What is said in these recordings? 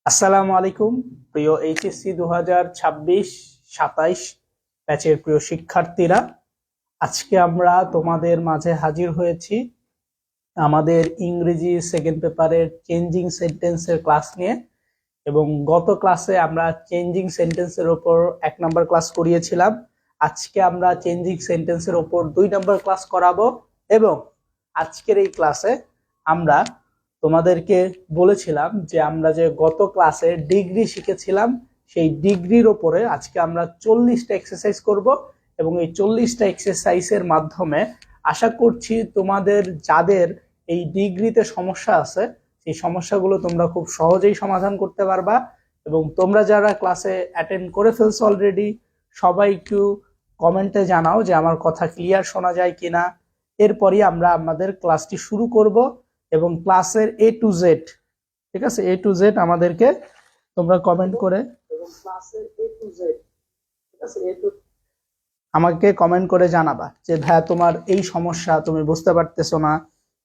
আসসালামু আলাইকুম প্রিয় এইচএসসি 2026-27 ব্যাচের প্রিয় শিক্ষার্থীরা, আজকে আমরা তোমাদের মাঝে হাজির হয়েছি আমাদের ইংরেজি সেকেন্ড পেপারের চেঞ্জিং সেন্টেন্সের ক্লাস নিয়ে। এবং গত ক্লাসে আমরা চেঞ্জিং সেন্টেন্সের ওপর 1 নম্বর ক্লাস করিয়েছিলাম। আজকে আমরা চেঞ্জিং সেন্টেন্সের ওপর 2 নম্বর ক্লাস করাবো। এবং আজকের এই ক্লাসে আমরা তোমাদেরকে বলেছিলাম যে আমরা যে গত ক্লাসে ডিগ্রি শিখেছিলাম, সেই ডিগ্রির ওপরে আজকে আমরা 40টা এক্সারসাইজ করব। এবং এই 40টা এক্সারসাইজের মাধ্যমে আশা করছি তোমাদের যাদের এই ডিগ্রিতে সমস্যা আছে সেই সমস্যাগুলো তোমরা খুব সহজেই সমাধান করতে পারবা। এবং তোমরা যারা ক্লাসে অ্যাটেন্ড করে ফেলছো অলরেডি, সবাই একটু কমেন্টে জানাও যে আমার কথা ক্লিয়ার শোনা যায় কিনা। এরপরই আমরা আমাদের ক্লাসটি শুরু করব এবং ক্লাসের A to Z, ঠিক আছে, A to Z আমাদেরকে তোমরা কমেন্ট করে এবং ক্লাসের A to Z, ঠিক আছে, আমাকে কমেন্ট করে জানাবা যে ভাই তোমার এই সমস্যা, তুমি বুঝতে পারতেছো না,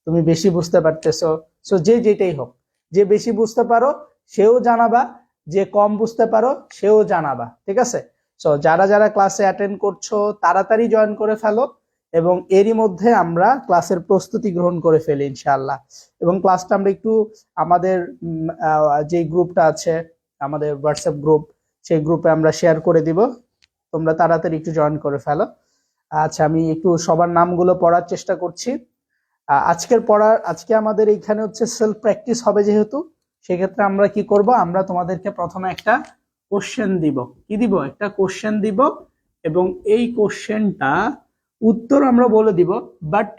তুমি বেশি বুঝতে পারতেছো। সো যে যেটাই হোক, যে বেশি বুঝতে পারো সেও জানাবা, যে কম বুঝতে পারো সেও জানাবা, ঠিক আছে। সো যারা যারা ক্লাসে অ্যাটেন্ড করছো তাড়াতাড়ি জয়েন করে ফেলো এবং এরই মধ্যে আমরা ক্লাসের প্রস্তুতি গ্রহণ করে ফেলি ইনশাআল্লাহ। এবং ক্লাসটা আমরা একটু আমাদের যে গ্রুপটা আছে, আমাদের হোয়াটসঅ্যাপ গ্রুপ, সেই গ্রুপে আমরা শেয়ার করে দিব, তোমরা তাড়াতাড়ি একটু জয়েন করে ফেলো। আচ্ছা, আমি একটু সবার নামগুলো পড়ার চেষ্টা করছি। আজকে আমাদের এইখানে হচ্ছে সেলফ প্র্যাকটিস হবে, যেহেতু সেক্ষেত্রে আমরা কি করব, আমরা তোমাদেরকে প্রথমে একটা কোশ্চেন দিব। কি দিব? একটা কোশ্চেন দিব এবং এই কোশ্চেনটা উত্তর আমরা বলে দিব, বাট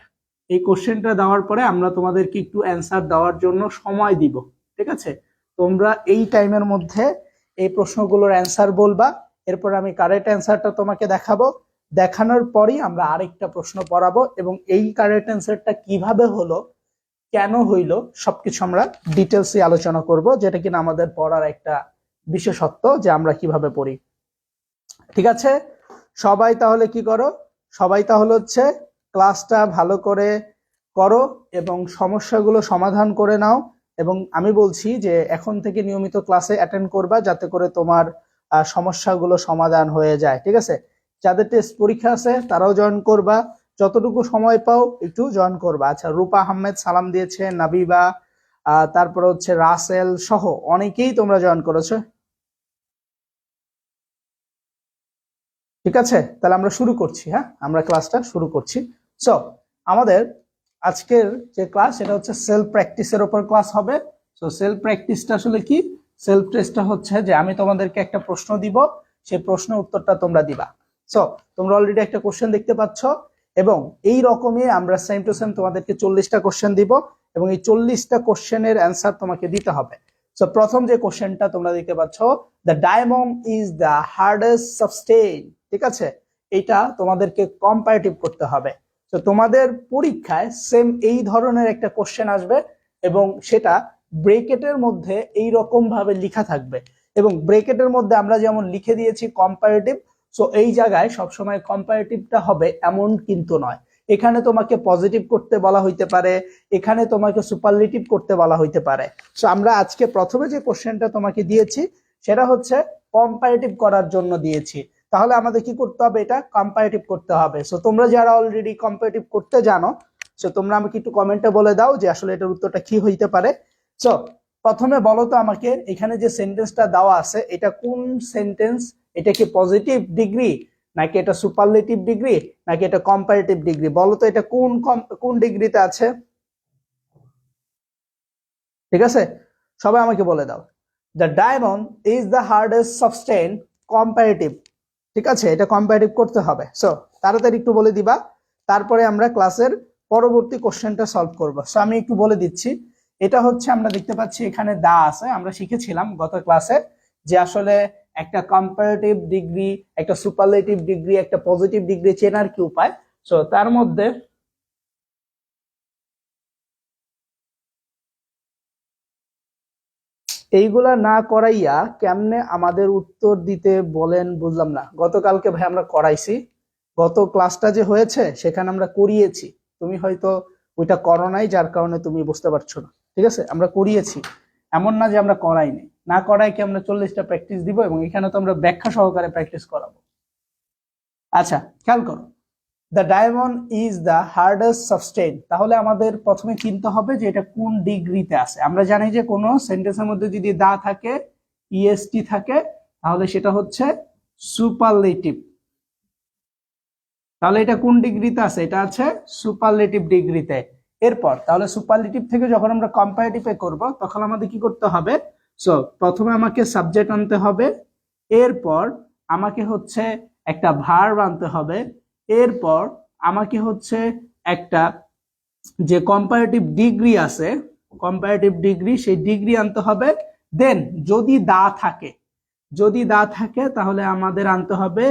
এই কোশ্চেনটা দেওয়ার পরে আমরা তোমাদেরকে একটু অ্যান্সার দেওয়ার জন্য সময় দিব, ঠিক আছে। তোমরা এই টাইমের মধ্যে এই প্রশ্নগুলোর অ্যান্সার বলবা, এরপর আমি কারেক্ট অ্যান্সারটা তোমাকে দেখাবো, দেখানোর পরই আমরা আরেকটা প্রশ্ন পড়াবো এবং এই কারেক্ট অ্যান্সারটা কিভাবে হলো, কেন হইলো, সবকিছু আমরা ডিটেলসে আলোচনা করব, যেটা কিনা আমাদের পড়ার একটা বিশেষত্ব যে আমরা কিভাবে পড়ি। ঠিক আছে, সবাই তাহলে কি করো, সবাই তাহলে হচ্ছে ক্লাসটা ভালো করে করো এবং সমস্যাগুলো সমাধান করে নাও। এবং আমি বলছি যে এখন থেকে নিয়মিত ক্লাসে অ্যাটেন্ড করবা, যাতে করে তোমার সমস্যাগুলো সমাধান হয়ে যায়, ঠিক আছে। যাদের টেস্ট পরীক্ষা আছে তারাও জয়েন করবা, যতটুকু সময় পাও একটু জয়েন করবা। আচ্ছা, রূপা আহমেদ সালাম দিয়েছে, নাবিবা, তারপরে হচ্ছে রাসেল সহ অনেকেই তোমরা জয়েন করেছো। ঠিক আছে, তাহলে আমরা শুরু করছি। হ্যাঁ, আমরা ক্লাসটা শুরু করছি। সো আমাদের আজকের যে ক্লাস সেটা হচ্ছে সেলফ প্র্যাকটিসের উপর ক্লাস হবে। সো সেলফ প্র্যাকটিসটা আসলে কি? সেলফ টেস্টটা হচ্ছে যে আমি তোমাদেরকে একটা প্রশ্ন দিব, সেই প্রশ্নের উত্তরটা তোমরা দিবা। সো তোমরা অলরেডি একটা কোশ্চেন দেখতে পাচ্ছ এবং এই রকমই আমরা সেম টু সেম তোমাদেরকে 40টা কোশ্চেন দিব এবং এই 40টা কোশ্চেনের অ্যান্সার তোমাকে দিতে হবে। সো প্রথম যে কোশ্চেনটা তোমরা দেখতে পাচ্ছ, the diamond is the hardest substance, ঠিক আছে, এটা তোমাদেরকে কম্পারেটিভ করতে হবে। তো তোমাদের পরীক্ষায় সেম এই ধরনের একটা কোশ্চেন আসবে এবং সেটা ব্রেকেটের মধ্যে এই রকম ভাবে লেখা থাকবে এবং ব্রেকেটের মধ্যে আমরা যেমন লিখে দিয়েছি কম্পারেটিভ, সো এই জায়গায় সবসময় কম্পারেটিভটা হবে এমন কিন্তু নয়। এখানে তোমাকে পজিটিভ করতে বলা হইতে পারে, এখানে তোমাকে সুপারলেটিভ করতে বলা হইতে পারে। সো আমরা আজকে প্রথমে যে কোশ্চেনটা তোমাকে দিয়েছি সেটা হচ্ছে কম্পারেটিভ করার জন্য দিয়েছি। তাহলে আমাদের কি করতে হবে? এটা কম্পারেটিভ করতে হবে। সো তোমরা যারা অলরেডি কম্পারেটিভ করতে জানো, সো তোমরা আমাকে একটু কমেন্টে বলে দাও যে আসলে এটার উত্তরটা কি হইতে পারে। সো প্রথমে বলো তো আমাকে, এখানে যে সেন্টেন্সটা দেওয়া আছে এটা কোন সেন্টেন্স? এটা কি পজিটিভ ডিগ্রি, নাকি এটা সুপারলেটিভ ডিগ্রি, নাকি এটা কম্পারেটিভ ডিগ্রি? বলো তো এটা কোন কোন ডিগ্রিতে আছে? ঠিক আছে, সবাই আমাকে বলে দাও। The diamond is the hardest substance, comparative, ঠিক আছে, এটা কম্পারেটিভ করতে হবে। সো তাড়াতাড়ি একটু বলে দিবা, তারপরে আমরা ক্লাসের পরবর্তী কোশ্চেনটা সলভ করব। সো আমি একটু বলে দিচ্ছি, এটা হচ্ছে আমরা দেখতে পাচ্ছি এখানে দা আছে। আমরা শিখেছিলাম গত ক্লাসে যে আসলে একটা কম্পারেটিভ ডিগ্রি, একটা সুপারলেটিভ ডিগ্রি, একটা পজিটিভ ডিগ্রি চেনার কি উপায়। সো তার মধ্যে এইগুলা না করাইয়া কেমনে আমাদের উত্তর দিতে বলেন বুঝলাম না। গতকালকে ভাই আমরা করাইছি, গত ক্লাসটা যে হয়েছে সেখানে আমরা করিয়েছি, তুমি হয়তো ওইটা করো নাই, যার কারণে তুমি বুঝতে পারছো না। ঠিক আছে, আমরা করিয়েছি, এমন না যে আমরা করাইনি। না করায় কি আমরা 40টা প্র্যাকটিস দিব এবং এখানে তো আমরা ব্যাখ্যা সহকারে প্র্যাকটিস করাবো। আচ্ছা খেয়াল করো, the diamond is the hardest সাবস্টেন। তাহলে আমাদের প্রথমে চিনতে হবে যে এটা কোন ডিগ্রিতে আছে। আমরা জানি যে কোনো সেন্টেন্সের মধ্যে যদি দা থাকে, ইএসটি থাকে, তাহলে সেটা হচ্ছে সুপারলেটিভ। তাহলে এটা কোন ডিগ্রিতে আছে? এটা আছে সুপারলেটিভ ডিগ্রিতে। এরপর তাহলে সুপারলেটিভ থেকে যখন আমরা কম্পারেটিভে করব তখন আমাদের কি করতে হবে? সো প্রথমে আমাকে সাবজেক্ট আনতে হবে, এরপর আমাকে হচ্ছে একটা ভার্ব আনতে হবে, এরপর আমাকে হচ্ছে একটা যে কম্পারেটিভ ডিগ্রি আছে, কম্পারেটিভ ডিগ্রি, সেই ডিগ্রি আনতে হবে। দেন যদি দা থাকে, যদি দা থাকে তাহলে আমাদের আনতে হবে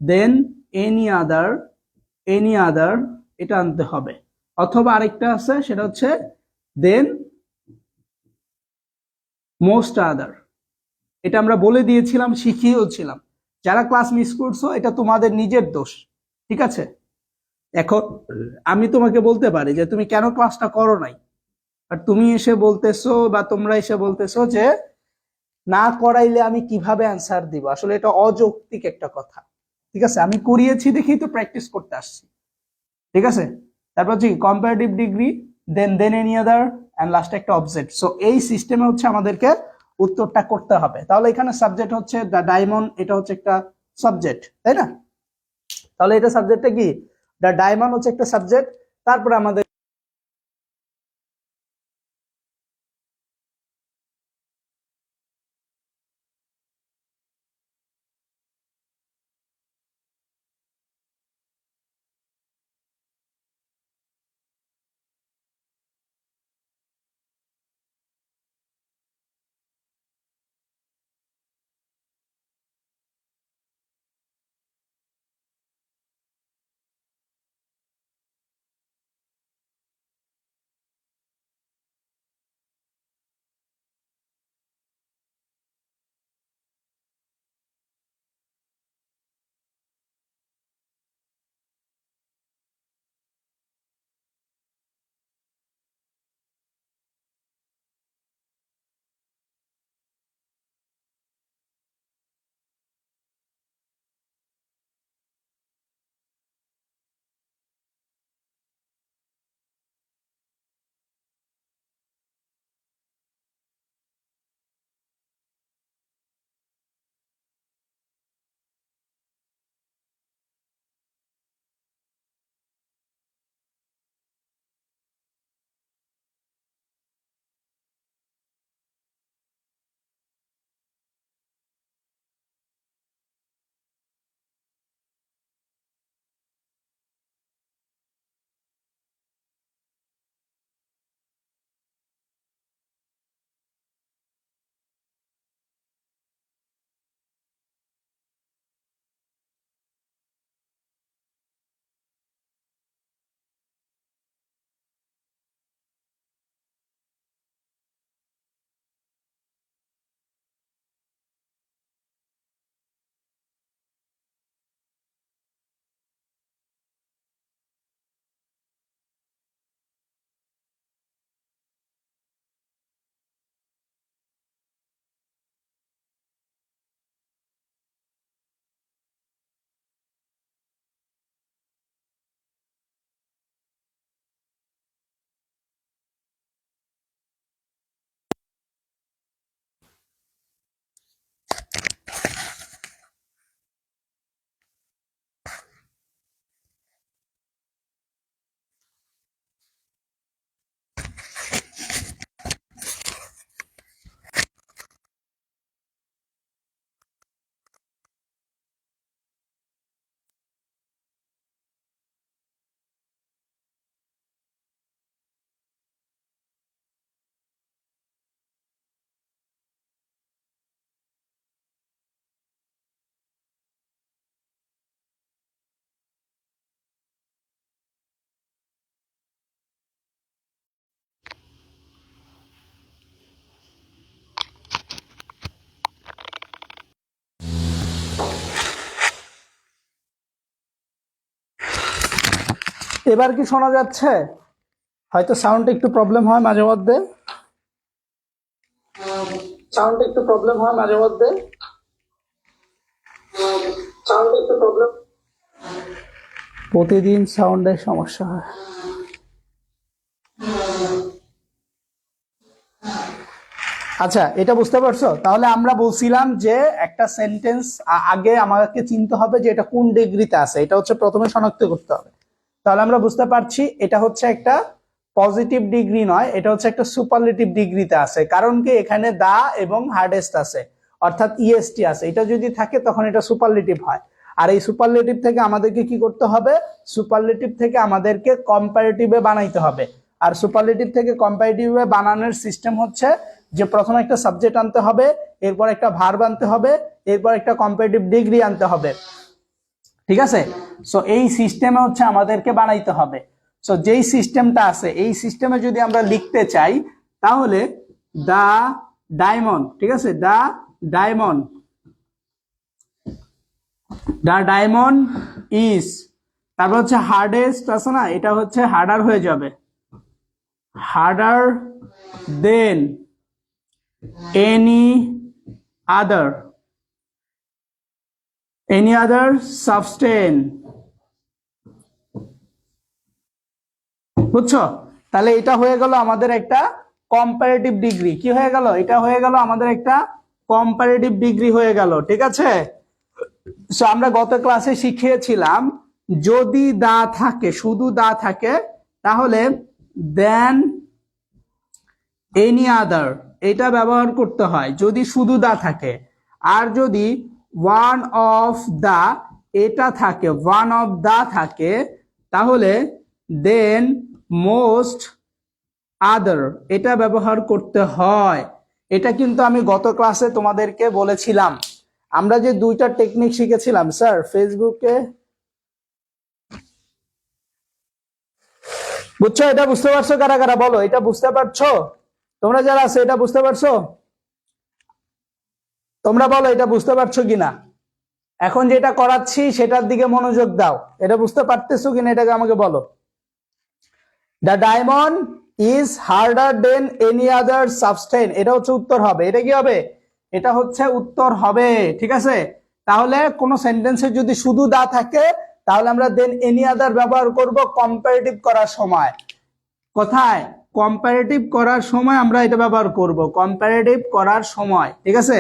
দেন এনি আদার, এনি আদার এটা আনতে হবে। অথবা আরেকটা আছে সেটা হচ্ছে দেন মোস্ট আদার। এটা আমরা বলে দিয়েছিলাম, শিখিয়েও ছিলাম। যারা ক্লাস মিস করছো এটা তোমাদের নিজের দোষ, ঠিক আছে? এখন আমি তোমাকে বলতে পারি যে তুমি কেন ক্লাসটা করো নাই, আর তুমি এসে বলতেছো বা তোমরা এসে বলতেছো যে না করাইলে আমি কিভাবে অ্যান্সার দিব। আসলে এটা অযৌক্তিক একটা কথা, ঠিক আছে? আমি করিয়েছি দেখেই তো প্র্যাকটিস করতে আসছি, ঠিক আছে? তারপর হচ্ছে comparative degree, then any other, and লাস্টে একটা অবজেক্ট। সো এই সিস্টেমে হচ্ছে আমাদেরকে উত্তরটা করতে হবে। তাহলে এখানে সাবজেক্ট হচ্ছে দ্য ডায়মন্ড, এটা হচ্ছে একটা সাবজেক্ট, তাই না? তাহলে এটা সাবজেক্টটা কি? দ্য ডায়মন্ড হচ্ছে একটা সাবজেক্ট। তারপরে আমাদের এবার কি শোনা যাচ্ছে? হয়তো সাউন্ড একটু প্রবলেম হয় মাঝে মধ্যে। সাউন্ড একটু প্রবলেম হয় মাঝে মধ্যে, সাউন্ড একটু প্রবলেম, প্রতিদিন সাউন্ডের সমস্যা হয়। আচ্ছা, এটা বুঝতে পারছো? তাহলে আমরা বলছিলাম যে একটা সেন্টেন্স আগে আমাকে চিনতে হবে যে এটা কোন ডিগ্রিতে আছে, এটা হচ্ছে প্রথমে শনাক্ত করতে হবে। তাহলে আমরা বুঝতে পারছি এটা হচ্ছে একটা পজিটিভ ডিগ্রি নয়, এটা হচ্ছে একটা সুপারলেটিভ ডিগ্রিতে আছে। কারণ কি, এখানে দা এবং হার্ডেস্ট আছে, অর্থাৎ ইএসটি আছে। এটা যদি থাকে তখন এটা সুপারলেটিভ হয়। আর এই সুপারলেটিভ থেকে আমাদেরকে কি করতে হবে? সুপারলেটিভ থেকে আমাদেরকে কম্পারেটিভে বানাইতে হবে। আর সুপারলেটিভ থেকে কম্পারেটিভে বানানোর সিস্টেম হচ্ছে যে প্রথমে একটা সাবজেক্ট আনতে হবে, এরপর একটা ভার্ব আনতে হবে, এরপর একটা কম্পারেটিভ ডিগ্রি আনতে হবে। ঠিক আছে? সো এই সিস্টেমে হচ্ছে আমাদেরকে বানাইতে হবে। সো যেই সিস্টেমটা আছে, এই সিস্টেমে যদি আমরা লিখতে চাই তাহলে দা ডায়মন্ড, ঠিক আছে, দা ডায়মন্ড, দা ডায়মন্ড ইজ, তারপর হচ্ছে হার্ডেস্ট আছে না, এটা হচ্ছে হার্ডার হয়ে যাবে, হার্ডার দেন এনি আদার, এনি আদার সাবস্টেন্স। বুঝছো? তাহলে এটা হয়ে গেল আমাদের একটা কম্পারেটিভ ডিগ্রি। কি হয়ে গেল? এটা হয়ে গেল আমাদের একটা কম্পারেটিভ ডিগ্রি হয়ে গেল। ঠিক আছে? সো আমরা গত ক্লাসে শিখিয়েছিলাম যদি দা থাকে, শুধু দা থাকে, তাহলে দেন এনি আদার এটা ব্যবহার করতে হয় যদি শুধু দা থাকে। আর যদি ওয়ান অফ দা এটা থাকে, ওয়ান অফ দা থাকে, তাহলে দেন মোস্ট আদার এটা ব্যবহার করতে হয়। এটা কিন্তু আমি গত ক্লাসে তোমাদেরকে বলেছিলাম। আমরা যে দুইটা টেকনিক শিখেছিলাম, স্যার ফেসবুকে, বুঝছো? এটা বুঝতে পারছো কারা কারা? বলো, এটা বুঝতে পারছো? তোমরা যারা আছো এটা বুঝতে পারছো? তোমরা বলো এটা বুঝতে পারছো কিনা। এখন যেটা করাচ্ছি সেটার দিকে মনোযোগ দাও। এটা বুঝতে পারতেছো কিনা এটাকে আমাকে বলো। The diamond is harder then any other substance, এটা হচ্ছে উত্তর হবে। এটা কি হবে? এটা হচ্ছে উত্তর হবে। ঠিক আছে? তাহলে কোন সেন্টেন্সে যদি শুধু দা থাকে তাহলে আমরা দেন এনি আদার ব্যবহার করব কম্পারেটিভ করার সময়। কোথায়? কম্পারেটিভ করার সময় আমরা এটা ব্যবহার করব, কম্পারেটিভ করার সময়। ঠিক আছে?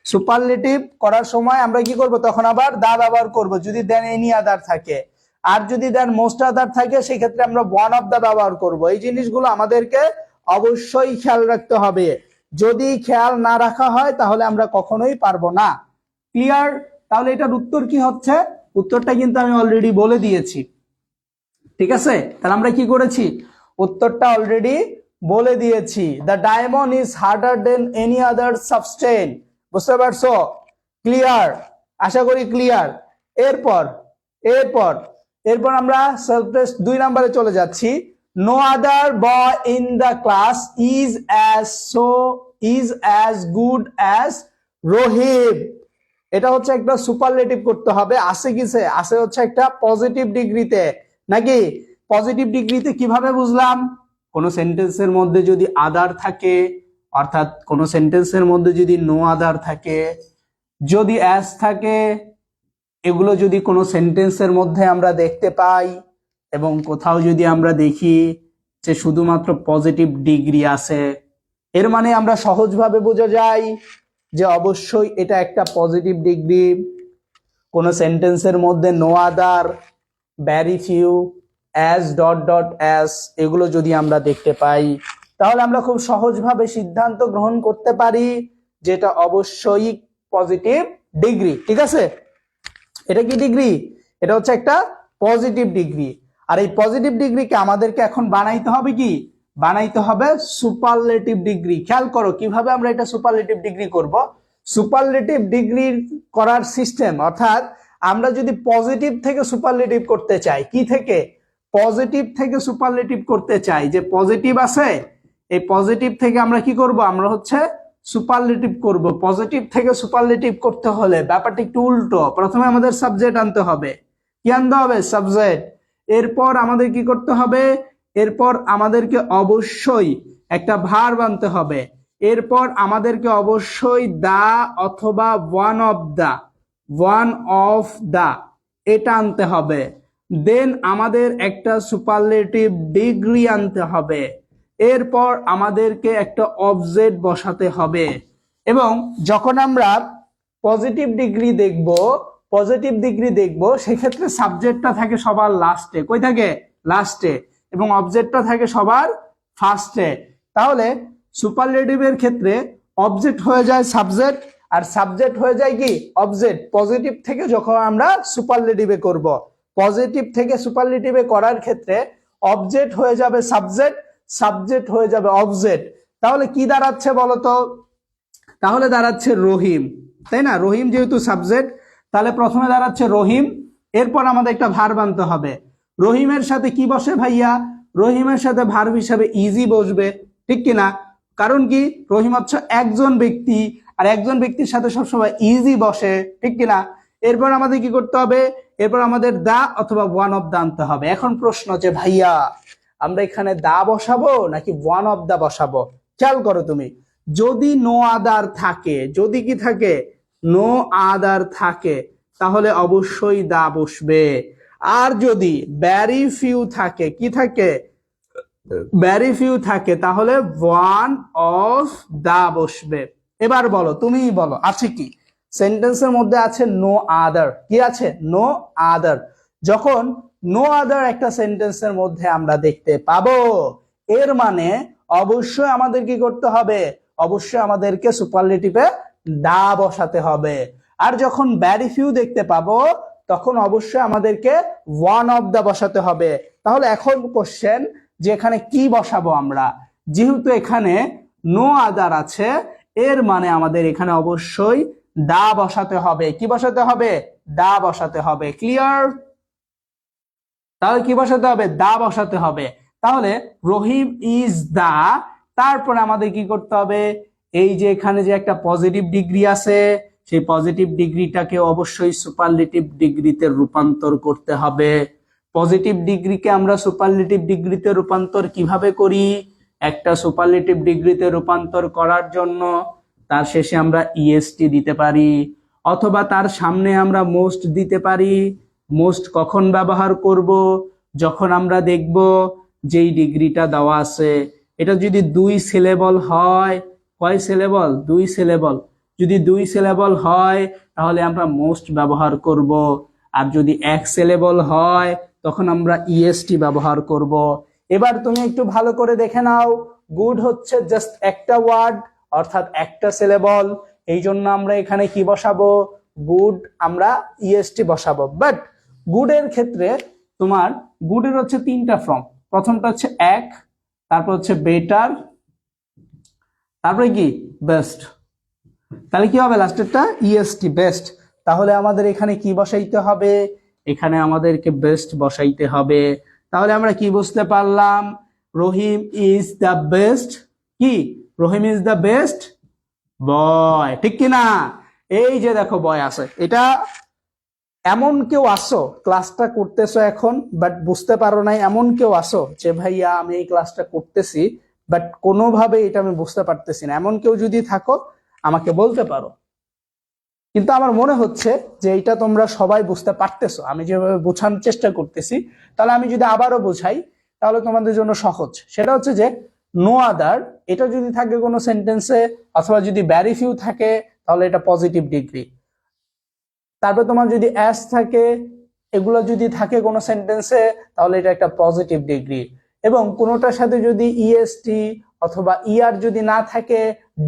সুপারলেটিভ করার সময় আমরা কি করব? তখন আবার দা ব্যবহার করব যদি দেন এনি আদার থাকে। আর যদি দেন মোস্ট আদার থাকে সেই ক্ষেত্রে আমরা ওয়ান অফ দা ব্যবহার করব। এই জিনিসগুলো আমাদেরকে অবশ্যই খেয়াল রাখতে হবে। যদি খেয়াল না রাখা হয় তাহলে আমরা কখনোই পারবো না। ক্লিয়ার? তাহলে এটার উত্তর কি হচ্ছে? উত্তরটা কিন্তু আমি অলরেডি বলে দিয়েছি। ঠিক আছে? তাহলে আমরা কি করেছি? উত্তরটা অলরেডি বলে দিয়েছি। The diamond is harder then any other substance. বুঝতে পারছো? ক্লিয়ার? আশা করি ক্লিয়ার। এরপর এরপর এরপর আমরা সেলফ টেস্ট 2 নম্বরে চলে যাচ্ছি। No other boy in the class is as good as Rahim. এটা হচ্ছে একটা সুপারলেটিভ করতে হবে। আসে কিসে? আসে হচ্ছে একটা পজিটিভ ডিগ্রিতে, নাকি? পজিটিভ ডিগ্রিতে কিভাবে বুঝলাম? কোন সেন্টেন্সের মধ্যে যদি আদার থাকে, অর্থাৎ কোন সেন্টেন্সের মধ্যে যদি নো আদার থাকে, যদি অ্যাজ থাকে, এগুলো যদি কোনো সেন্টেন্সের মধ্যে আমরা দেখতে পাই এবং কোথাও যদি আমরা দেখি যে শুধুমাত্র পজিটিভ ডিগ্রি আছে, এর মানে আমরা সহজভাবে বোঝা যায় যে অবশ্যই এটা একটা পজিটিভ ডিগ্রি। কোন সেন্টেন্সের মধ্যে no other, very few, as dot dot as এগুলো যদি আমরা দেখতে পাই তাহলে আমরা খুব সহজভাবে সিদ্ধান্ত গ্রহণ করতে পারি যে এটা অবশ্যই পজিটিভ ডিগ্রি। ঠিক আছে? এটা কি ডিগ্রি? এটা হচ্ছে একটা পজিটিভ ডিগ্রি। আর এই পজিটিভ ডিগ্রিকে আমাদেরকে এখন বানাইতে হবে কি? বানাইতে হবে সুপারলেটিভ ডিগ্রি। খেয়াল করো কিভাবে আমরা এটা সুপারলেটিভ ডিগ্রি করব। সুপারলেটিভ ডিগ্রি করার সিস্টেম, অর্থাৎ আমরা যদি পজিটিভ থেকে সুপারলেটিভ করতে চাই, কি থেকে? পজিটিভ থেকে সুপারলেটিভ করতে চাই, যে পজিটিভ আছে এই পজিটিভ থেকে আমরা কি করব? আমরা হচ্ছে সুপারলেটিভ করব। পজিটিভ থেকে সুপারলেটিভ করতে হলে ব্যাপারটা একটু উল্টো। প্রথমে আমাদের সাবজেক্ট আনতে হবে। কি আনতে হবে? সাবজেক্ট। এরপর আমাদের কি করতে হবে? এরপর আমাদেরকে অবশ্যই একটা ভার্ব আনতে হবে। এরপর আমাদেরকে অবশ্যই দা অথবা ওয়ান অফ দা এটা আনতে হবে। দেন আমাদের একটা সুপারলেটিভ ডিগ্রি আনতে হবে। এরপর আমাদেরকে একটা অবজেক্ট বসাতে হবে। এবং যখন আমরা পজিটিভ ডিগ্রি দেখব সেক্ষেত্রে সাবজেক্টটা থাকে সবার লাস্টে। কই থাকে? লাস্টে। এবং অবজেক্টটা থাকে সবার ফার্স্টে। তাহলে সুপারলেটিভের ক্ষেত্রে অবজেক্ট হয়ে যায় সাবজেক্ট, আর সাবজেক্ট হয়ে যায় কি? অবজেক্ট। পজিটিভ থেকে যখন আমরা সুপারলেটিভে করব, পজিটিভ থেকে সুপারলেটিভে করার ক্ষেত্রে অবজেক্ট হয়ে যাবে সাবজেক্ট, সাবজেক্ট হয়ে যাবে অবজেক্ট। তাহলে কি দাঁড়াচ্ছে বলতো? তাহলে দাঁড়াচ্ছে রহিম, তাই না? রহিম যেহেতু সাবজেক্ট, তাহলে প্রথমে দাঁড়াচ্ছে রহিম। এরপর আমাদের একটা ভার্ব আনতে হবে। রহিমের সাথে কি বসে ভাইয়া? রহিমের সাথে ভার্ব হিসাবে ইজি বসবে, ঠিক কিনা? কারণ কি? রহিম হচ্ছে একজন ব্যক্তি, আর একজন ব্যক্তির সাথে সবসময় ইজি বসে, ঠিক কিনা? এরপর আমাদের কি করতে হবে? এরপর আমাদের দা অথবা ওয়ান অফ দা আনতে হবে। এখন প্রশ্ন যে ভাইয়া আমরা এখানে দা বসাবো নাকি ওয়ান অফ দা বসাবো? খেয়াল করো তুমি, যদি নো আদার থাকে, যদি কি থাকে? নো আদার থাকে, তাহলে অবশ্যই দা বসবে। আর যদি ভেরি ফিউ থাকে, কি থাকে? ভেরি ফিউ থাকে, তাহলে ওয়ান অফ দা বসবে। এবার বলো, তুমিই বলো, আছে কি? সেন্টেন্সের মধ্যে আছে নো আদার। কি আছে? No other. যখন নো আদার একটা সেন্টেন্সের মধ্যে আমরা দেখতে পাবো, এর মানে অবশ্যই আমাদের কি করতে হবে? অবশ্যই আমাদেরকে সুপারলেটিভে দা বসাতে হবে। আর যখন ভেরি ফিউ দেখতে পাবো, তখন অবশ্যই আমাদেরকে ওয়ান অফ দা বসাতে হবে। তাহলে এখন কোশ্চেন যে এখানে কি বসাবো আমরা? যেহেতু এখানে নো আদার আছে, এর মানে আমাদের এখানে অবশ্যই দা বসাতে হবে। কি বসাতে হবে? দা বসাতে হবে। ক্লিয়ার? তাহলে কি বসাতে হবে? দা বসাতে হবে। তাহলে রহিম ইজ দা, তারপরে আমাদের কি করতে হবে? এই যে এখানে যে একটা পজিটিভ ডিগ্রি আছে, সেই পজিটিভ ডিগ্রিটাকে অবশ্যই সুপারলেটিভ ডিগ্রিতে রূপান্তর করতে হবে। পজিটিভ ডিগ্রিকে আমরা সুপারলেটিভ ডিগ্রিতে রূপান্তর কিভাবে করি? একটা সুপারলেটিভ ডিগ্রিতে রূপান্তর করার জন্য তার শেষে আমরা ইএসটি দিতে পারি, অথবা তার সামনে আমরা মোস্ট দিতে পারি। মোস্ট কখন ব্যবহার করব? যখন আমরা দেখব যেই ডিগ্রিটা দেওয়া আছে এটা যদি 2 সিলেবল হয়। কয় সিলেবল? 2 সিলেবল। যদি 2 সিলেবল হয় তাহলে আমরা মোস্ট ব্যবহার করব। আর যদি 1 সিলেবল হয় তখন আমরা ইএসটি ব্যবহার করব। এবার তুমি একটু ভালো করে দেখে নাও, গুড হচ্ছে জাস্ট একটা ওয়ার্ড, অর্থাৎ একটা সিলেবল। এই জন্য আমরা এখানে কি বসাবো? গুড আমরা ইএসটি বসাবো। বাট গুডের ক্ষেত্রে তোমার গুডের হচ্ছে 3টা ফর্ম। প্রথমটা হচ্ছে এক, তারপর হচ্ছে বেটার, তারপরে কি? বেস্ট। তাহলে কি হবে? লাস্টেরটা ইএসটি, বেস্ট। তাহলে আমাদের এখানে কি বসাইতে হবে? এখানে আমাদেরকে বেস্ট বসাইতে হবে। তাহলে আমরা কি বুঝতে পারলাম? রহিম ইজ দ্য বেস্ট। কি? রহিম ইজ দ্য বেস্ট বয়, ঠিক কিনা? এই যে দেখো বয় আছে, এটা এমন কেউ আসো ক্লাসটা করতেছো এখন বাট বুঝতে পারো নাই, এমন কেউ আসো যে ভাইয়া আমি এই ক্লাসটা করতেছি বাট কোনোভাবে এটা আমি বুঝতে পারতেছি না, এমন কেউ যদি থাকো আমাকে বলতে পারো। কিন্তু আমার মনে হচ্ছে যে এটা তোমরা সবাই বুঝতে পারতেছো আমি যেভাবে বোঝানোর চেষ্টা করতেছি। তাহলে আমি যদি আবারও বোঝাই তাহলে তোমাদের জন্য সহজ। সেটা হচ্ছে যে নো আদার, এটা যদি থাকে কোনো সেন্টেন্সে অথবা যদি ভেরি ফিউ থাকে তাহলে এটা পজিটিভ ডিগ্রি। তারপর তোমার যদি অ্যাস থাকে, এগুলো যদি থাকে কোনো সেন্টেন্সে তাহলে এটা একটা পজিটিভ ডিগ্রি। এবং কোনোটার সাথে যদি ইএসটি অথবা ইআর যদি না থাকে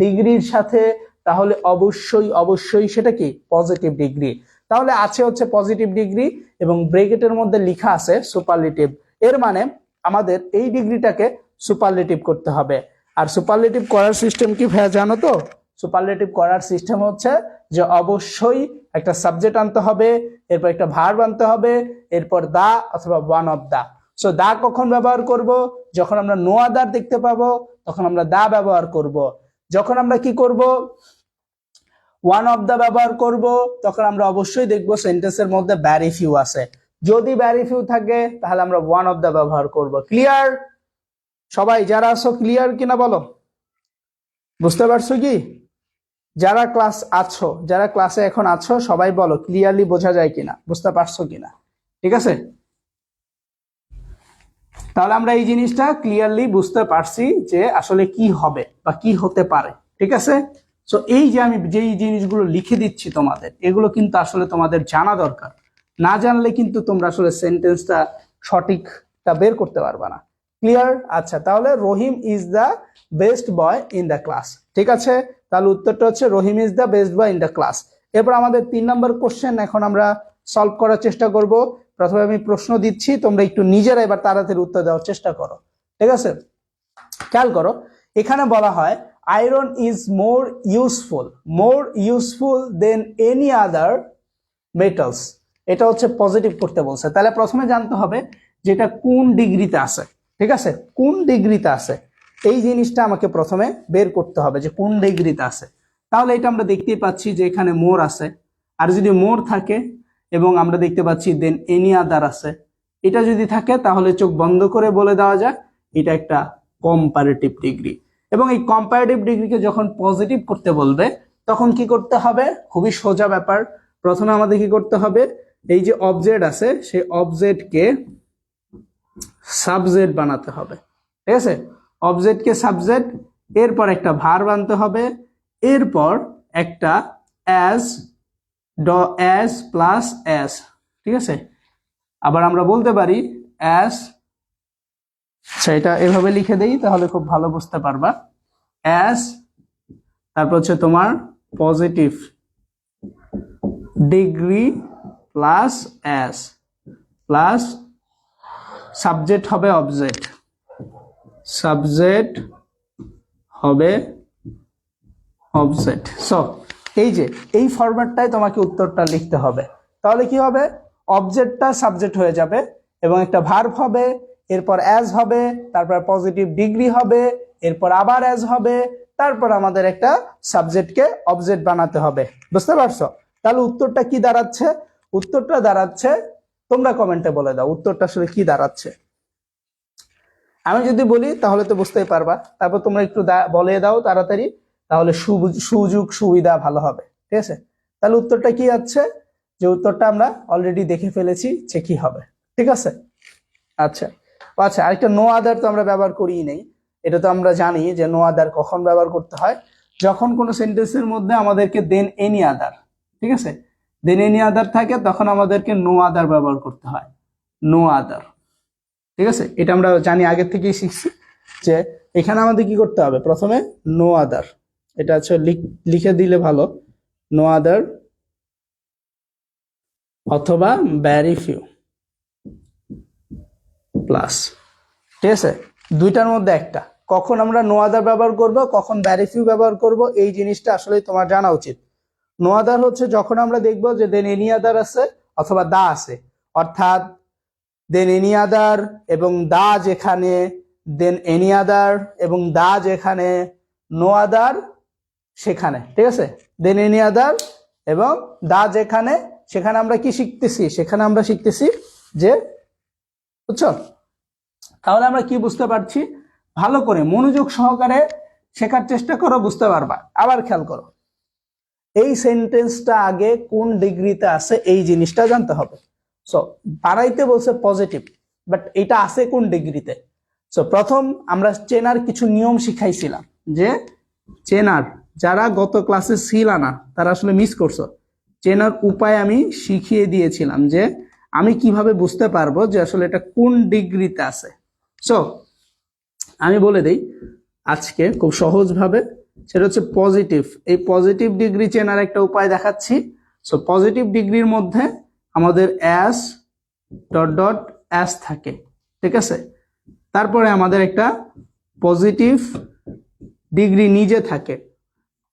ডিগ্রির সাথে, তাহলে অবশ্যই অবশ্যই সেটা কি? Positive degree. তাহলে আছে হচ্ছে পজিটিভ ডিগ্রি এবং ব্র্যাকেটের মধ্যে লেখা আছে সুপারলেটিভ। এর মানে আমাদের এই ডিগ্রিটাকে সুপারলেটিভ করতে হবে। আর সুপারলেটিভ করার সিস্টেম কি ভাইয়া জানো তো? সুপারলেটিভ করার সিস্টেম হচ্ছে যে অবশ্যই একটা সাবজেক্ট আনতে হবে, এরপর একটা ভার্ব আনতে হবে, এরপর দা অথবা one of the. So the কখন ব্যবহার করব? যখন আমরা নো আদার দেখতে পাবো তখন আমরা দা ব্যবহার করব। যখন আমরা কি করব? ওয়ান অফ দা ব্যবহার করব, তখন আমরা অবশ্যই দেখব সেন্টেন্সের মধ্যে ভেরি ফিউ আছে। যদি ভেরি ফিউ থাকে তাহলে আমরা ওয়ান অফ দা ব্যবহার করব। ক্লিয়ার? সবাই যারা আছো ক্লিয়ার কিনা বলো? বুঝতে পারছো কি? যারা যারা ক্লাসে এখন আছো সবাই বলো ক্লিয়ারলি বোঝা যায় কিনা, বুঝতে পারছো কিনা। ঠিক আছে, তাহলে আমরা এই জিনিসটা ক্লিয়ারলি বুঝতে পারছি যে আসলে কি হবে বা কি হতে পারে। ঠিক আছে, সো এই যে আমি যেই জিনিসগুলো লিখে দিচ্ছি তোমাদের, এগুলো কিন্তু আসলে তোমাদের জানা দরকার। না জানলে কিন্তু তোমরা আসলে সেন্টেন্সটা সঠিকটা বের করতে পারবে না। ক্লিয়ার? আচ্ছা, তাহলে Rahim is the best boy in the class. ঠিক আছে, তাহলে উত্তরটা হচ্ছে Rahim is the best boy in the class. এরপর আমাদের 3 নম্বর কোশ্চেন এখন আমরা সলভ করার চেষ্টা করব। প্রথমে আমি প্রশ্ন দিচ্ছি, তোমরা একটু নিজেরা এবার তাড়াতাড়ি উত্তর দেওয়ার চেষ্টা করো। ঠিক আছে, খেয়াল করো, এখানে বলা হয় iron is more useful then any other metals. এটা হচ্ছে পজিটিভ করতে বলছে, তাহলে প্রথমে জানতে হবে যে এটা কোন ডিগ্রিতে আছে। ঠিক আছে, কোন ডিগ্রিতে আছে এই জিনিসটা আমাকে প্রথমে বের করতে হবে যে কোন ডিগ্রিতে আছে। তাহলে এটা আমরা দেখতেই পাচ্ছি যে এখানে মোর আছে, আর যদি মোর থাকে এবং আমরা দেখতে পাচ্ছি দেন এনি আদার আছে, এটা যদি থাকে তাহলে চোখ বন্ধ করে বলে দেওয়া যায় এটা একটা কম্পারেটিভ ডিগ্রি। এবং এই কম্পারেটিভ ডিগ্রিকে যখন পজিটিভ করতে বলবে তখন কি করতে হবে? খুবই সোজা ব্যাপার। প্রথমে আমাদের কি করতে হবে, এই যে অবজেক্ট আছে সেই অবজেক্টকে সাবজেক্ট বানাতে হবে। ঠিক আছে, অবজেক্টকে সাবজেক্ট, এরপর একটা ভার্ব আনতে হবে, এরপর একটা অ্যাজ প্লাস অ্যাস। ঠিক আছে, আবার আমরা বলতে পারি অ্যাস, সেটা এভাবে লিখে দেই তাহলে খুব ভালো বুঝতে পারবা। অ্যাস, তারপর হচ্ছে তোমার positive degree plus as plus subject হবে অবজেক্ট, সাবজেক্ট হবে অবজেক্ট। সো এই যে এই ফরম্যাটটাই তোমাকে উত্তরটা লিখতে হবে। তাহলে কি হবে, অবজেক্টটা সাবজেক্ট হয়ে যাবে এবং একটা ভার্ব হবে, এরপর অ্যাজ হবে, তারপর পজিটিভ ডিগ্রি হবে, এরপর আবার অ্যাজ হবে, তারপর আমাদের একটা সাবজেক্টকে অবজেক্ট বানাতে হবে। বুঝতে পারছো? তাহলে উত্তরটা কি দাঁড়াচ্ছে? উত্তরটা দাঁড়াচ্ছে, তোমরা কমেন্টে বলে দাও উত্তরটা আসলে কি দাঁড়াচ্ছে। আমি যদি বলি তাহলে তো বুঝতেই পারবা, তারপর তোমরা একটু বলে দাও তাড়াতাড়ি, তাহলে সুযোগ সুবিধা ভালো হবে। ঠিক আছে, তাহলে উত্তরটা কি আছে? যে উত্তরটা আমরা অলরেডি দেখে ফেলেছি যে কি হবে। ঠিক আছে, আচ্ছা আচ্ছা, আরেকটা নো আদার তো আমরা ব্যবহার করিই নেই। এটা তো আমরা জানি যে নো আদার কখন ব্যবহার করতে হয়, যখন কোনো সেন্টেন্সের মধ্যে আমাদেরকে দেন এনি আদার, ঠিক আছে, দেন এনি আদার থাকে তখন আমাদেরকে নো আদার ব্যবহার করতে হয়, নো আদার। ঠিক আছে, এটা আমরা জানি আগের থেকেই শিখছি যে এখানে আমাদের কি করতে হবে, প্রথমে নো আদার, এটা হচ্ছে লিখে দিলে ভালো, নো আদার অথবা ভেরি ফিউ প্লাস। ঠিক আছে, দুইটার মধ্যে একটা, কখন আমরা নো আদার ব্যবহার করব, কখন ভেরি ফিউ ব্যবহার করব, এই জিনিসটা আসলে তোমার জানা উচিত। নো আদার হচ্ছে যখন আমরা দেখব যে দেন এনি আদার আছে অথবা দা আছে, অর্থাৎ দেন এনি আদার এবং দা যেখানে, দেন এনি আদার এবং দা যেখানে, নো আদার সেখানে। ঠিক আছে, দেন এনি আদার এবং দা যেখানে, সেখানে আমরা কি শিখতেছি, সেখানে আমরা শিখতেছি যে, বুঝছো? তাহলে আমরা কি বুঝতে পারছি, ভালো করে মনোযোগ সহকারে শেখার চেষ্টা করো, বুঝতে পারবা। আবার খেয়াল করো, এই সেন্টেন্সটা আগে কোন ডিগ্রিতে আছে এই জিনিসটা জানতে হবে। সো বাড়াইতে বলছে পজিটিভ, বাট এটা আছে কোন ডিগ্রিতে। সো প্রথম আমরা চেনার কিছু নিয়ম শিখাইছিলাম, যে চেনার, যারা গত ক্লাসে ছিল না তারা আসলে মিস করছো, চেনার উপায় আমি শিখিয়ে দিয়েছিলাম যে আমি কিভাবে বুঝতে পারবো যে আসলে এটা কোন ডিগ্রিতে আছে। সো আমি বলে দেই আজকে খুব সহজভাবে, সেটা হচ্ছে পজিটিভ। এই পজিটিভ ডিগ্রি চেনার একটা উপায় দেখাচ্ছি। সো পজিটিভ ডিগ্রির মধ্যে আমাদের অ্যাস ডট ডট অ্যাস থাকে, ঠিক আছে, তারপরে আমাদের একটা পজিটিভ ডিগ্রি নিজে থাকে,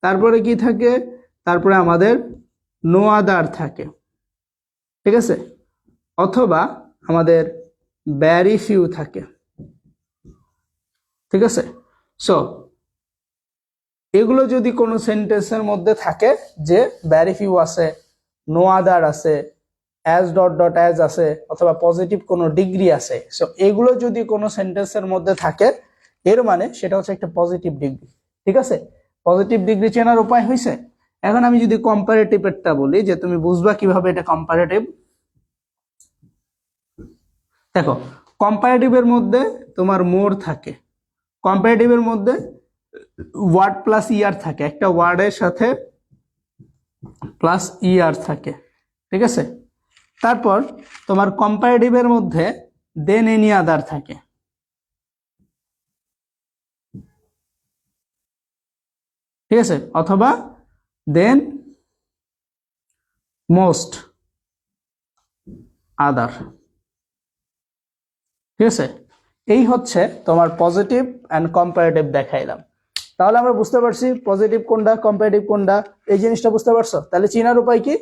তারপরে কি থাকে, তারপরে আমাদের নো আদার থাকে, ঠিক আছে, অথবা আমাদের ভেরি ফিউ থাকে। ঠিক আছে, সো এগুলো যদি কোনো সেন্টেন্সের মধ্যে থাকে যে ভেরি ফিউ আছে, নো আদার আছে, অ্যাজ ডট ডট অ্যাজ আছে, অথবা পজিটিভ কোনো ডিগ্রি আছে, সো এগুলো যদি কোনো সেন্টেন্সের মধ্যে থাকে এর মানে সেটা হচ্ছে একটা পজিটিভ ডিগ্রি। ঠিক আছে, পজিটিভ ডিগ্রি চেনার উপায় হয়েছে। এখন আমি যদি কম্পারেটিভেরটা বলি, যে তুমি বুঝবা কিভাবে এটা কম্পারেটিভ। দেখো, কম্পারেটিভের মধ্যে তোমার মোর থাকে, কম্পারেটিভের মধ্যে ওয়ার্ড প্লাস ইয়ার থাকে, একটা ওয়ার্ডের সাথে প্লাস ইয়ার থাকে, ঠিক আছে। তারপর তোমার কম্পারেটিভের মধ্যে দেন এনি আদার থাকে, ঠিক আছে, অথবা দেন মোস্ট আদার, ঠিক আছে। এই হচ্ছে তোমার পজিটিভ অ্যান্ড কম্পারেটিভ দেখাইলাম। তাহলে আমরা বুঝতে পারছি পজিটিভ কোনটা, কম্পারেটিভ কোনটা, এই জিনিসটা বুঝতে পারছো। তাহলে চেনার উপায় কি?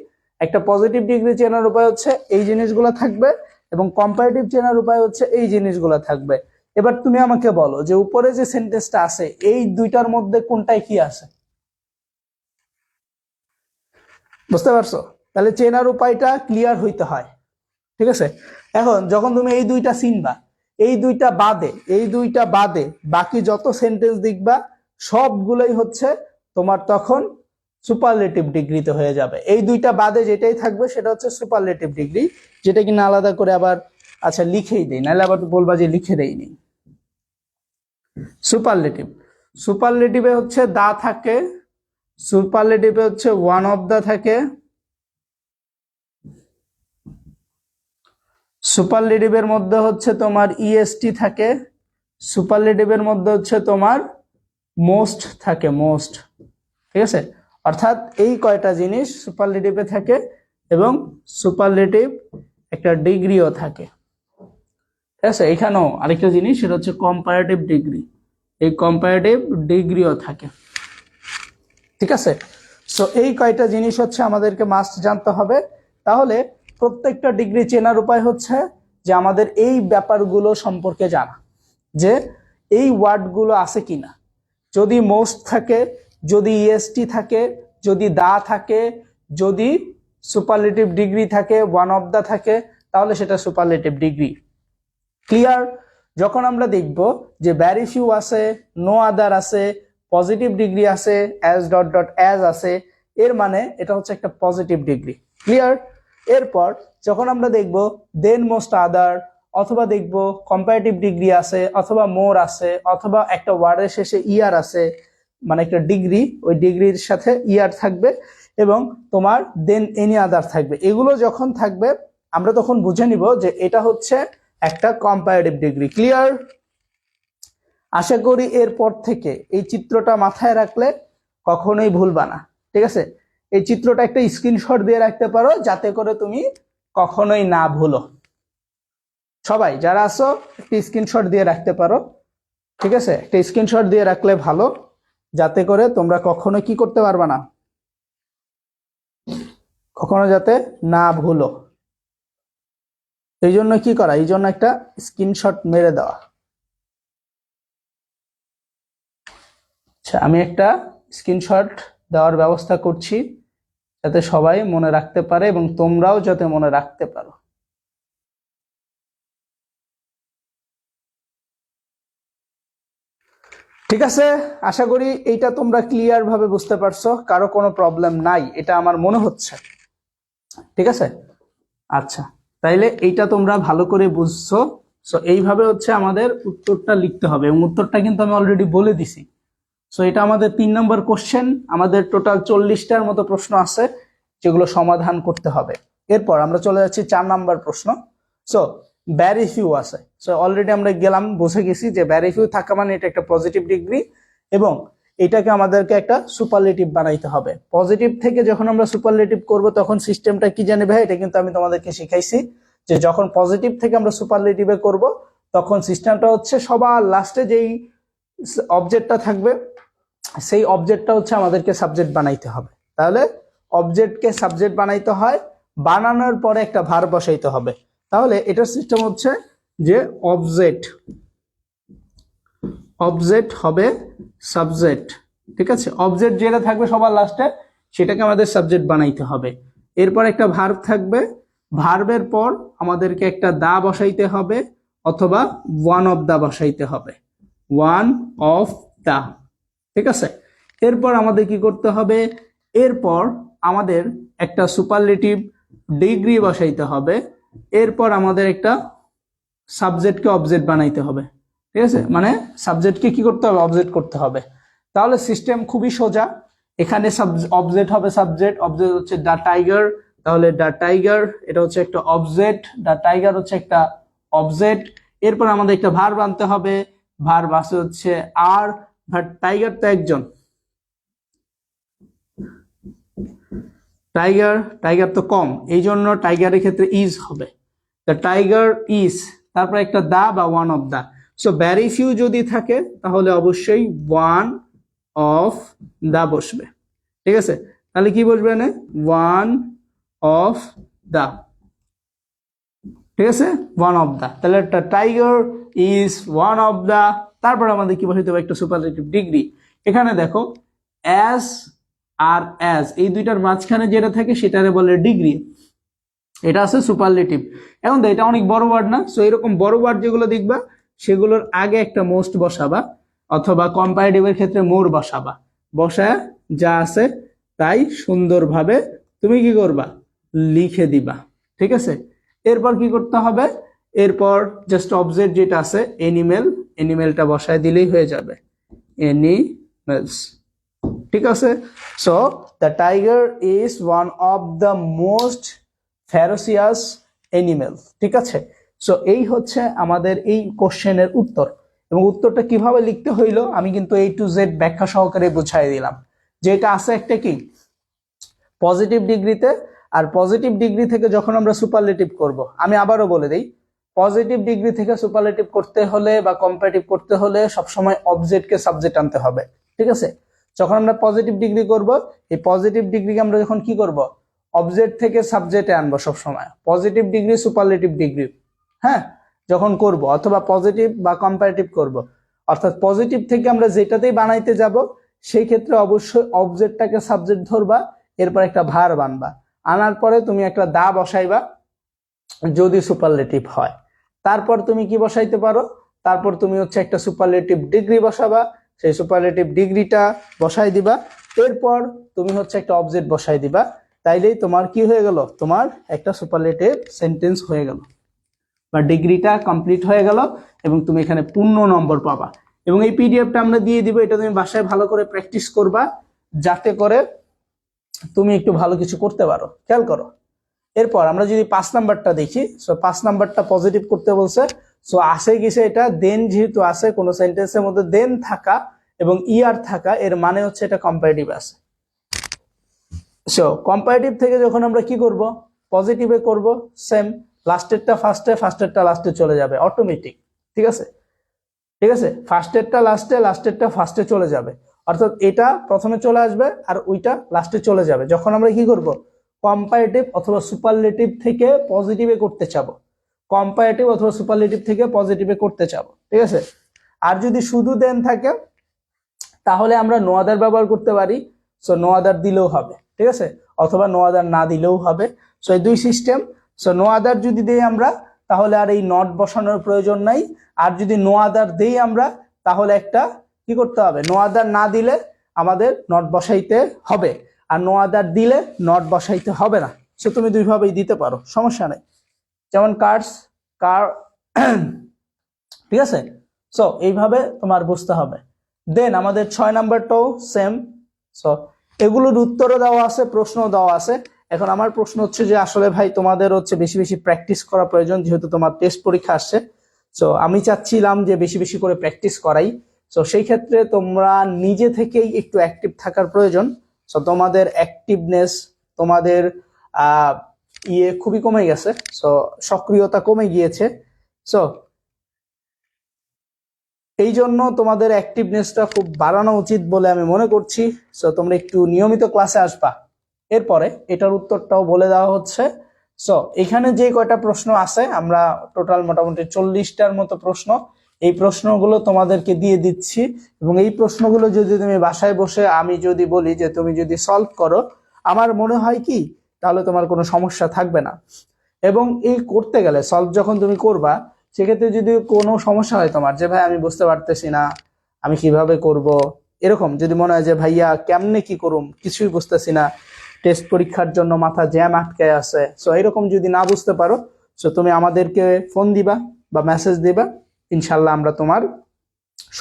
একটা পজিটিভ ডিগ্রি চেনার উপায় হচ্ছে এই জিনিসগুলো থাকবে, এবং কম্পারেটিভ চেনার উপায় হচ্ছে এই জিনিসগুলো থাকবে। এবার তুমি আমাকে বলো যে উপরে যে সেন্টেন্সটা আছে এই দুইটার মধ্যে কোনটায় কি আছে, বুঝতে পারছো? তাহলে চেনার উপায়টা ক্লিয়ার হইতে হয়, ঠিক আছে। এখন যখন তুমি এই দুইটা চিনবা, এই দুইটা বাদে বাকি যত সেন্টেন্স দেখবা সবগুলোই হচ্ছে তোমার তখন সুপারলেটিভ ডিগ্রিতে হয়ে যাবে। এই দুইটা বাদে যেটাই থাকবে সেটা হচ্ছে সুপারলেটিভ ডিগ্রি, যেটা কিনা আলাদা করে আবার আচ্ছা লিখেই দেই, নাহলে আবার বলবা যে লিখে দেইনি। সুপারলেটিভ, সুপারলেটিভে হচ্ছে দা থাকে, সুপারলেটিভে হচ্ছে ওয়ান অফ দা থাকে, সুপারলেটিভের মধ্যে হচ্ছে তোমার ইএসটি থাকে, সুপারলেটিভের মধ্যে হচ্ছে তোমার মোস্ট থাকে, মোস্ট, ঠিক আছে। অর্থাৎ এই কয়টা জিনিস সুপারলেটিভে থাকে, এবং সুপারলেটিভ একটা ডিগ্রিও থাকে, ঠিক আছে। এখানেও আরেকটা জিনিস, সেটা হচ্ছে কম্পারেটিভ ডিগ্রি, এই কম্পারেটিভ ডিগ্রিও থাকে, ঠিক আছে। সো এই কয়টা জিনিস হচ্ছে আমাদেরকে মাস্ট জানতে হবে। তাহলে প্রত্যেকটা ডিগ্রি চেনার উপায় হচ্ছে যে আমাদের এই ব্যাপারগুলো সম্পর্কে জানা, যে এই ওয়ার্ডগুলো আছে কিনা, যদি মোস্ট থাকে, যদি ইএসটি থাকে, যদি দা থাকে, যদি সুপারলেটিভ ডিগ্রি থাকে, ওয়ান অফ দা থাকে, তাহলে সেটা সুপারলেটিভ ডিগ্রি। ক্লিয়ার? যখন আমরা দেখব যে ভেরি ফিউ আছে, নো আদার আছে, পজিটিভ ডিগ্রি আছে, অ্যাজ ডট ডট অ্যাজ আছে, এর মানে এটা হচ্ছে একটা পজিটিভ ডিগ্রি। ক্লিয়ার? এরপর যখন আমরা দেখব দেন মোস্ট আদার, অথবা দেখব কম্পারেটিভ ডিগ্রি আছে, অথবা মোর আছে, অথবা একটা ওয়ার্ডের শেষে ইয়ার আছে, মানে একটা ডিগ্রি, ওই ডিগ্রির সাথে ইয়ার থাকবে, এবং তোমার দেন এনি আদার থাকবে, এগুলো যখন থাকবে আমরা তখন বুঝে নিব যে এটা হচ্ছে একটা কম্পারেটিভ ডিগ্রি। ক্লিয়ার? আশা করি এরপর থেকে এই চিত্রটা মাথায় রাখলে কখনোই ভুলবা না, ঠিক আছে। এই চিত্রটা একটা স্ক্রিনশট দিয়ে রাখতে পারো, যাতে করে তুমি কখনোই না ভুলো। সবাই যারা আছো একটা স্ক্রিনশট দিয়ে রাখতে পারো, ঠিক আছে। একটা স্ক্রিনশট দিয়ে রাখলে ভালো, যাতে করে তোমরা কখনো কি করতে পারবা না, কখনো যাতে না ভুলো। এই জন্য কি করা, এই জন্য একটা স্ক্রিনশট মেরে দেওয়া। আচ্ছা, আমি একটা স্ক্রিনশট দেওয়ার ব্যবস্থা করছি, যাতে সবাই মনে রাখতে পারে এবং তোমরাও যাতে মনে রাখতে পারো। ঠিক আছে, আশা করি এইটা তোমরা ক্লিয়ার ভাবে বুঝতে পারছো, কারো কোনো প্রবলেম নাই এটা আমার মনে হচ্ছে, ঠিক আছে। আচ্ছা, তাইলে এইটা তোমরা ভালো করে বুঝছো। সো এইভাবে হচ্ছে আমাদের উত্তরটা লিখতে হবে, এবং উত্তরটা কিন্তু আমি অলরেডি বলে দিছি। সো এটা আমাদের 3 নম্বর কোশ্চেন। আমাদের টোটাল 40টার মতো প্রশ্ন আছে, যেগুলো সমাধান করতে হবে। এরপর আমরা চলে যাচ্ছি 4 নম্বর প্রশ্ন। সো ভেরি ফিউ আছে, সো অলরেডি আমরা গেলাম, বুঝে গেছি যে ভেরি ফিউ থাকা মানে এটা একটা পজিটিভ ডিগ্রি, এবং এটাকে আমাদেরকে একটা সুপারলেটিভ বানাইতে হবে। পজিটিভ থেকে যখন আমরা সুপারলেটিভ করব তখন সিস্টেমটা কি জানি ভাই, এটা কিন্তু আমি তোমাদেরকে শিখাইছি, যে যখন পজিটিভ থেকে আমরা সুপারলেটিভে করব তখন সিস্টেমটা হচ্ছে সবার লাস্টে যেই অবজেক্টটা থাকবে সেই অবজেক্টটা হচ্ছে আমাদেরকে সাবজেক্ট বানাইতে হবে। তাহলে অবজেক্টকে সাবজেক্ট বানাইতে হয়, বানানোর পরে একটা ভার্ব বসাইতে হবে। তাহলে এটার সিস্টেম হচ্ছে যে অবজেক্ট হবে সাবজেক্ট, ঠিক আছে। অবজেক্ট যেটা থাকবে সবার লাস্টে সেটাকে আমাদের সাবজেক্ট বানাইতে হবে। এরপর একটা ভার্ব থাকবে, ভার্বের পর আমাদেরকে একটা দা বসাইতে হবে, অথবা ওয়ান অফ দা বসাইতে হবে, ওয়ান অফ দা, ঠিক আছে। এরপর আমাদের কি করতে হবে, এরপর আমাদের একটা সুপারলেটিভ ডিগ্রি বসাইতে হবে, এরপর আমাদের একটা সাবজেক্টকে অবজেক্ট বানাইতে হবে। ঠিক আছে, মানে সাবজেক্টকে কি করতে হবে, অবজেক্ট করতে হবে। তাহলে সিস্টেম খুবই সোজা। এখানে অবজেক্ট হবে, সাবজেক্ট অবজেক্ট হচ্ছে দ্য টাইগার, তাহলে দ্য টাইগার এটা হচ্ছে একটা অবজেক্ট, দ্য টাইগার হচ্ছে একটা অবজেক্ট। এরপর আমাদের একটা ভার্ব আনতে হবে, ভার্ব আছে হচ্ছে আর, বাট টাইগার তো একজন, টাইগার টাইগার তো কম, এই জন্য টাইগারের ক্ষেত্রে ইজ হবে, দ্য টাইগার ইজ, তারপর একটা দা বা one of the. So very few যদি থাকে তাহলে অবশ্যই ওয়ান অফ দা বসবে। ঠিক আছে, তাহলে কি বসবে না, ওয়ান অফ দা। ঠিক আছে, ওয়ান অফ দা, তাহলে একটা tiger is one of the. তারপর আমাদের কি বসাইতে হবে, একটা সুপারলেটিভ ডিগ্রি। এখানে দেখো অ্যাজ আর অ্যাজ এই দুইটার মাঝখানে যেটা থাকে সেটারে বলে ডিগ্রি, এটা আছে সুপারলেটিভ। এখন তো এটা অনেক বড় ওয়ার্ড না, সো এরকম বড় ওয়ার্ড যেগুলো দেখবা সেগুলোর আগে একটা মোস্ট বসাবা, অথবা কম্পারেটিভের ক্ষেত্রে মোর বসাবা, বসায় যা আছে তাই সুন্দরভাবে তুমি কি করবা, লিখে দিবা। ঠিক আছে, এরপর কি করতে হবে, এরপর জাস্ট অবজেক্ট যেটা আছে এনিমেল, এনিমেলটা বসায় দিলেই হয়ে যাবে, এনিমেলস। ঠিক আছে, so the tiger is one of the most ফেরোসিয়াস animal. ঠিক আছে, সো এই হচ্ছে আমাদের এই কোশ্চেনের উত্তর। এবং উত্তরটা কিভাবে লিখতে হইলো আমি কিন্তু A to Z ব্যাখ্যা সহকারে বুঝাই দিলাম। যেটা আছে একটা কি পজিটিভ ডিগ্রিতে, আর পজিটিভ ডিগ্রি থেকে যখন আমরা সুপারলেটিভ করব, আমি আবারও বলে দিই, পজিটিভ ডিগ্রি থেকে সুপারলেটিভ করতে হলে বা কম্পারেটিভ করতে হলে সবসময় অবজেক্টকে সাবজেক্ট আনতে হবে। ঠিক আছে, যখন আমরা পজিটিভ ডিগ্রি করব, এই পজিটিভ ডিগ্রিকে আমরা যখন কি করব, অবজেক্ট থেকে সাবজেক্টে আনবো সবসময়, পজিটিভ ডিগ্রি সুপারলেটিভ ডিগ্রি, হ্যাঁ, যখন করব, অথবা পজিটিভ বা কম্পারেটিভ করব, অর্থাৎ পজিটিভ থেকে আমরা যেটাতেই বানাইতে যাব সেই ক্ষেত্রে অবশ্যই অবজেক্টটাকে সাবজেক্ট ধরবা, এরপর একটা ভার্ব আনবা, আনার পরে তুমি একটা দা বসাইবা যদি সুপারলেটিভ হয়। তারপর তুমি কি বসাইতে পারো, তারপর তুমি হচ্ছে একটা সুপারলেটিভ ডিগ্রি বসাবা, সেই সুপারলেটিভ ডিগ্রিটা বসাই দিবা, এরপর তুমি হচ্ছে একটা অবজেক্ট বসাই দিবা, তাইলেই তোমার কি হয়ে গেল, তোমার একটা সুপারলেটিভ সেন্টেন্স হয়ে গেল বা ডিগ্রিটা কমপ্লিট হয়ে গেল, এবং তুমি এখানে পূর্ণ নম্বর পাবা। এবং এই পিডিএফটা আমরা দিয়ে দিব, এটা তুমি বাসায় ভালো করে প্র্যাকটিস করবা, যাতে করে তুমি একটু ভালো কিছু করতে পারো। খেয়াল করো, এরপর আমরা যদি 5 নাম্বারটা দেখি, সো 5 নাম্বারটা পজিটিভ করতে বলছে, সো আসে কিসে, এটা দেন, যেহেতু আছে কোনো সেন্টেন্সের মধ্যে দেন থাকা এবং ইয়ার থাকা, এর মানে হচ্ছে এটা কম্পারেটিভ আছে। সো কম্পারেটিভ থেকে যখন আমরা কি করব, পজিটিভে করব, সেম, লাস্টেরটা ফার্স্টে, ফার্স্টেরটা লাস্টে চলে যাবে অটোমেটিক। ঠিক আছে, ঠিক আছে, ফার্স্টেরটা লাস্টে, লাস্টেরটা ফার্স্টে চলে যাবে, অর্থাৎ এটা প্রথমে চলে আসবে আর ওইটা লাস্টে চলে যাবে যখন আমরা কি করব, কম্পারেটিভ অথবা সুপারলেটিভ থেকে পজিটিভে করতে চাবো, কম্পারেটিভ অথবা সুপারলেটিভ থেকে পজিটিভে করতে চাবো। ঠিক আছে, আর যদি শুধু দেন থাকে তাহলে আমরা নো আদার ব্যবহার করতে পারি, সো নো আদার দিলেও হবে। ঠিক আছে, অথবা নো আদার না দিলেও হবে, সো এই দুই সিস্টেম। সো নো আদার যদি দেই আমরা তাহলে আর এই নট বসানোর প্রয়োজন নাই, আর যদি নো আদার দেই আমরা তাহলে একটা কি করতে হবে, নো আদার না দিলে আমাদের নট বসাইতে হবে, আর নো আদার দিলে নট বসাইতে হবে না। সো তুমি দুইভাবেই দিতে পারো, সমস্যা নেই, যেমন কার্স, কার। ঠিক আছে, সো এইভাবে তোমার বুঝতে হবে। দেন আমাদের 6 নাম্বারটাও সেম, সো এগুলোর উত্তরও দেওয়া আছে, প্রশ্নও দেওয়া আছে। এখন আমার প্রশ্ন হচ্ছে যে আসলে ভাই তোমাদের হচ্ছে বেশি বেশি প্র্যাকটিস করা প্রয়োজন, যেহেতু তোমার টেস্ট পরীক্ষা আসছে, সো আমি চাচ্ছিলাম যে বেশি বেশি করে প্র্যাকটিস করাই। সো সেই ক্ষেত্রে তোমরা নিজে থেকেই একটু অ্যাক্টিভ থাকার প্রয়োজন। সো তোমাদের অ্যাক্টিভনেস, তোমাদের খুবই কমে গেছে, সো সক্রিয়তা কমে গিয়েছে। সো এই জন্য তোমাদের অ্যাক্টিভনেসটা খুব বাড়ানো উচিত বলে আমি মনে করছি। সো তোমরা একটু নিয়মিত ক্লাসে আসবা। এরপরে এটার উত্তরটাও বলে দেওয়া হচ্ছে। সো এখানে যে কয়টা প্রশ্ন আছে, আমরা টোটাল মোটামুটি 40টার মতো প্রশ্ন, এই প্রশ্নগুলো তোমাদেরকে দিয়ে দিচ্ছি, এবং এই প্রশ্নগুলো যদি তুমি বাসায় বসে, আমি যদি বলি যে তুমি যদি সলভ করো, আমার মনে হয় কি তাহলে তোমার কোনো সমস্যা থাকবে না। এবং এই করতে গেলে সলভ যখন তুমি করবা, সেক্ষেত্রে যদি কোনো সমস্যা হয় তোমার, যে ভাই আমি বুঝতে পারতেছি না, আমি কিভাবে করব, এরকম যদি মনে হয় যে ভাইয়া কেমনে কি করুম, কিছুই বুঝতেছি না, টেস্ট পরীক্ষার জন্য মাথা জ্যাম আটকে আছে, সো এরকম যদি না বুঝতে পারো, সো তুমি আমাদেরকে ফোন দিবা বা মেসেজ দিবা, ইনশাল্লাহ আমরা তোমার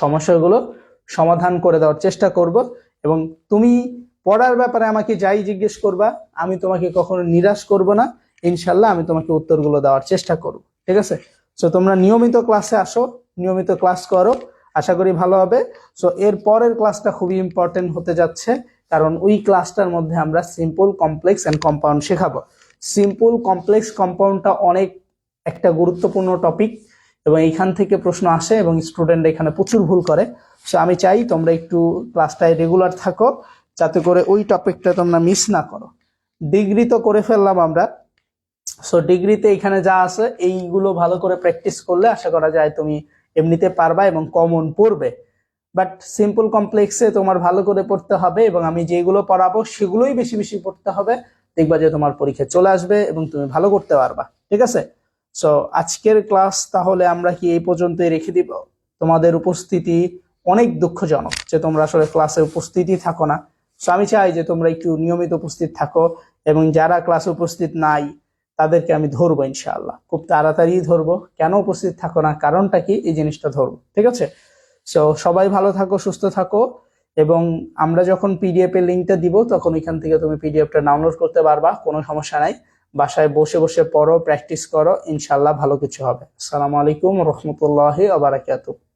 সমস্যাগুলো সমাধান করে দেওয়ার চেষ্টা করব। এবং তুমি পড়ার ব্যাপারে আমাকে যাই জিজ্ঞেস করবা, আমি তোমাকে কখনো নিরাশ করব না, ইনশাল্লাহ আমি তোমাকে উত্তরগুলো দেওয়ার চেষ্টা করব, ঠিক আছে? সো তোমরা নিয়মিত ক্লাসে আসো, নিয়মিত ক্লাস করো, আশা করি ভালো হবে। সো এর পরের ক্লাসটা খুবই ইম্পর্টেন্ট হতে যাচ্ছে, কারণ ওই ক্লাসটার মধ্যে আমরা সিম্পল, কমপ্লেক্স এন্ড কম্পাউন্ড শেখাবো। সিম্পল, কমপ্লেক্স, কম্পাউন্ডটা অনেক একটা গুরুত্বপূর্ণ টপিক এবং এইখান থেকে প্রশ্ন আসে এবং স্টুডেন্ট এখানে প্রচুর ভুল করে। সো আমি চাই তোমরা একটু ক্লাসটায় রেগুলার থাকো, যাতে করে ওই টপিকটা তোমরা মিস না করো। ডিগ্রি তো করে ফেললাম আমরা, সো ডিগ্রিতে এখানে যা আছে এইগুলো ভালো করে প্র্যাকটিস করলে আশা করা যায় তুমি এমনিতে পারবা এবং কমন পড়বে। বাট সিম্পল, কমপ্লেক্সে তোমার ভালো করে পড়তে হবে এবং আমি যেগুলো পড়াবো সেগুলোই বেশি বেশি পড়তে হবে, দেখবা যে তোমার পরীক্ষা চলে আসবে এবং তুমি ভালো করতে পারবা, ঠিক আছে? সো আজকের ক্লাস তাহলে আমরা কি এই পর্যন্তই রেখে দিব। তোমাদের উপস্থিতি অনেক দুঃখজনক যে তোমরা আসলে ক্লাসে উপস্থিতই থাকো না। সো আমি চাই যে তোমরা একটু নিয়মিত উপস্থিত থাকো এবং যারা ক্লাসে উপস্থিত নাই তাদেরকে আমি ধরবো, ইনশাআল্লাহ খুব তাড়াতাড়ি ধরবো। কেন উপস্থিত থাকো না, কারণটা কি, এই জিনিসটা ধরবো, ঠিক আছে? সো সবাই ভালো থাকো, সুস্থ থাকো, এবং আমরা যখন পিডিএফ এর লিঙ্কটা দিব তখন এখান থেকে তুমি পিডিএফটা ডাউনলোড করতে পারবা, কোনো সমস্যা নাই। বাসায় বসে বসে পড়ো, প্র্যাকটিস করো, ইনশাআল্লাহ ভালো কিছু হবে। আসসালামু আলাইকুম রহমতুল্লাহি ওয়া বারাকাতুহু।